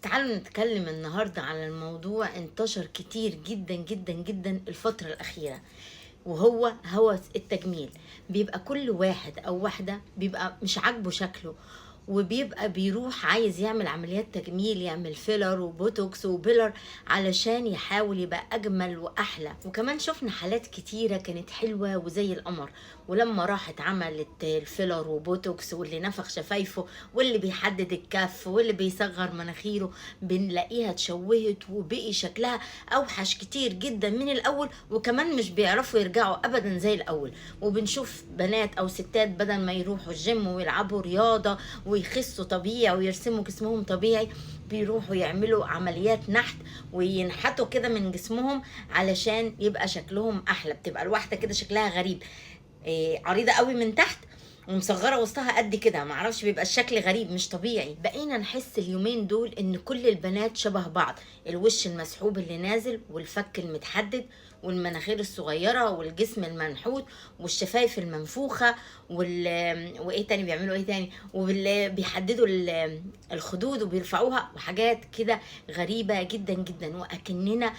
تعالوا نتكلم النهاردة على الموضوع انتشر كتير جدا جدا جدا الفترة الأخيرة، وهو هوس التجميل. بيبقى كل واحد أو واحدة بيبقى مش عاجبه شكله، وبيبقى بيروح عايز يعمل عمليات تجميل، يعمل فيلر وبوتوكس وبيلر علشان يحاول يبقى أجمل وأحلى. وكمان شفنا حالات كتيرة كانت حلوة وزي القمر، ولما راحت عملت الفيلر وبوتوكس، واللي نفخ شفايفه واللي بيحدد الكف واللي بيصغر مناخيره، بنلاقيها اتشوهت وبقي شكلها أوحش كتير جدا من الأول، وكمان مش بيعرفوا يرجعوا أبدا زي الأول. وبنشوف بنات أو ستات بدل ما يروحوا الجيم ويلعبوا رياضة ويخسوا طبيعي ويرسموا جسمهم طبيعي، بيروحوا يعملوا عمليات نحت وينحتوا كده من جسمهم علشان يبقى شكلهم احلى. بتبقى الواحده كده شكلها غريب، عريضه قوي من تحت ومصغره وسطها قد كده، معرفش، بيبقى الشكل غريب مش طبيعي. بقينا نحس اليومين دول ان كل البنات شبه بعض، الوش المسحوب اللي نازل والفك المتحدد والمناخير الصغيره والجسم المنحوت والشفايف المنفوخه وايه تاني بيعملوا ايه تاني، وبيحددوا الخدود وبيرفعوها وحاجات كده غريبه جدا جدا. واكننا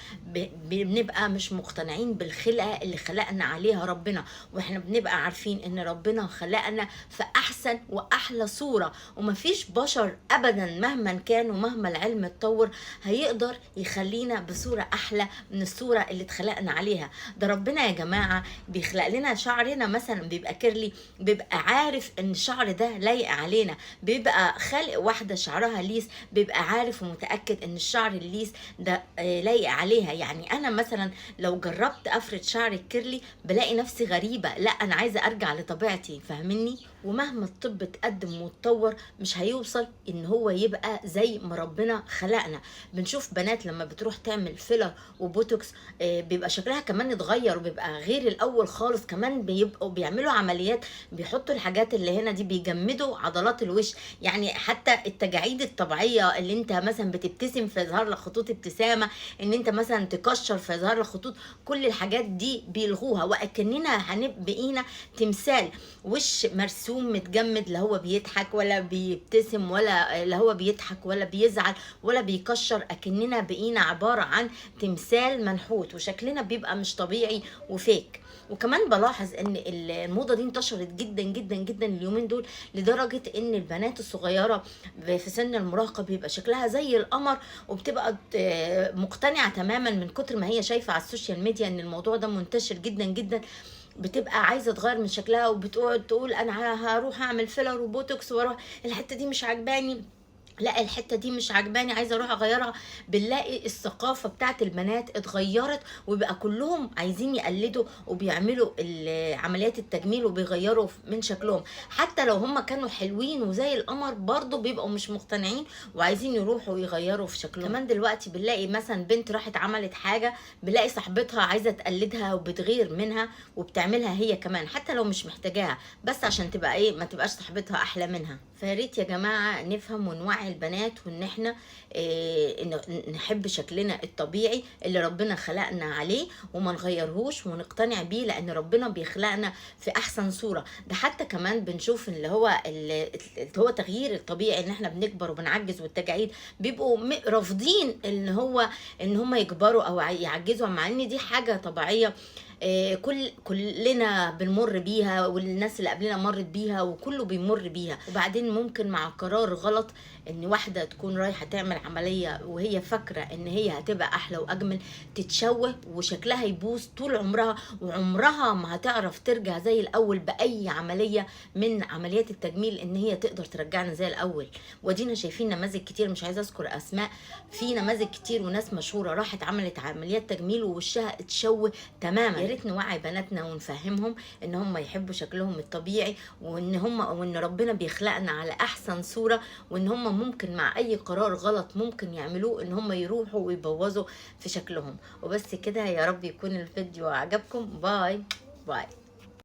بنبقى مش مقتنعين بالخلقه اللي خلقنا عليها ربنا، واحنا بنبقى عارفين ان ربنا خلقنا في احسن واحلى صوره، ومفيش بشر ابدا مهما كان ومهما العلم اتطور هيقدر يخلينا بصوره احلى من الصوره اللي اتخلقنا عليها. ده ربنا يا جماعه بيخلق لنا شعرنا مثلا بيبقى كيرلي، بيبقى عارف ان الشعر ده لايق علينا. بيبقى خالق واحده شعرها ليس، بيبقى عارف ومتاكد ان الشعر الليس ده لايق عليها. يعني انا مثلا لو جربت افرد شعري الكيرلي بلاقي نفسي غريبه، لا انا عايزه ارجع لطبيعتي، فاهمني؟ ومهما الطب اتقدم واتطور مش هيوصل ان هو يبقى زي ما ربنا خلقنا. بنشوف بنات لما بتروح تعمل فيلر وبوتوكس بيبقى شكلها كمان اتغير وبيبقى غير الاول خالص. كمان بيبقوا بيعملوا عمليات، بيحطوا الحاجات اللي هنا دي بيجمدوا عضلات الوش. يعني حتى التجاعيد الطبيعيه اللي انت مثلا بتبتسم فيظهر لك خطوط ابتسامه، ان انت مثلا تكشر فيظهر لك خطوط، كل الحاجات دي بيلغوها، واكننا بقينا تمثال وش مرسوم متجمد، لا هو بيضحك ولا بيبتسم ولا لا هو بيضحك ولا بيزعل ولا بيكشر، اكننا بقينا عباره عن تمثال منحوت، وشكلنا بيبقى مش طبيعي وفيك. وكمان بلاحظ ان الموضه دي انتشرت جدا جدا جدا اليومين دول، لدرجه ان البنات الصغيره في سن المراهقه بيبقى شكلها زي القمر، وبتبقى مقتنعه تماما من كتر ما هي شايفه على السوشيال ميديا ان الموضوع ده منتشر جدا جدا. بتبقى عايزه تغير من شكلها وبتقعد تقول انا هروح اعمل فيلر وبوتوكس واروح الحته دي مش عاجباني، لا الحته دي مش عجباني عايزه اروح اغيرها. بنلاقي الثقافه بتاعت البنات اتغيرت، وبقى كلهم عايزين يقلدوا وبيعملوا عمليات التجميل وبيغيروا من شكلهم، حتى لو هم كانوا حلوين وزي القمر برضو بيبقوا مش مقتنعين وعايزين يروحوا يغيروا في شكلهم. كمان دلوقتي بنلاقي مثلا بنت راحت عملت حاجه، بنلاقي صاحبتها عايزه تقلدها وبتغير منها وبتعملها هي كمان حتى لو مش محتاجاها، بس عشان تبقى ايه، ما تبقاش صاحبتها احلى منها. فياريت يا جماعه نفهم ونوعي البنات، وان احنا نحب شكلنا الطبيعي اللي ربنا خلقنا عليه وما نغيرهوش ونقتنع بيه، لان ربنا بيخلقنا في احسن صورة. ده حتى كمان بنشوف اللي هو تغيير الطبيعي، ان احنا بنكبر وبنعجز، والتجاعيد بيبقوا رافضين ان هم يكبروا او يعجزوا، مع ان دي حاجة طبيعية كلنا بنمر بيها، والناس اللي قبلنا مرت بيها، وكله بيمر بيها. وبعدين ممكن مع قرار غلط ان واحدة تكون رايحة تعمل عملية وهي فاكرة ان هي هتبقى احلى واجمل، تتشوه وشكلها يبوظ طول عمرها، وعمرها ما هتعرف ترجع زي الاول باي عملية من عمليات التجميل ان هي تقدر ترجعنا زي الاول. ودينا شايفين نماذج كتير، مش عايزة اذكر اسماء، في نماذج كتير وناس مشهورة راحت عملت عمليات تجميل ووشها اتشوه تماما. يا ريت نوعي بناتنا ونفهمهم ان هم يحبوا شكلهم الطبيعي، وان ربنا بيخلقنا على احسن صورة، وان هم ممكن مع اي قرار غلط ممكن يعملوه ان هم يروحوا ويبوظوا في شكلهم. وبس كده، يا رب يكون الفيديو عجبكم. باي باي.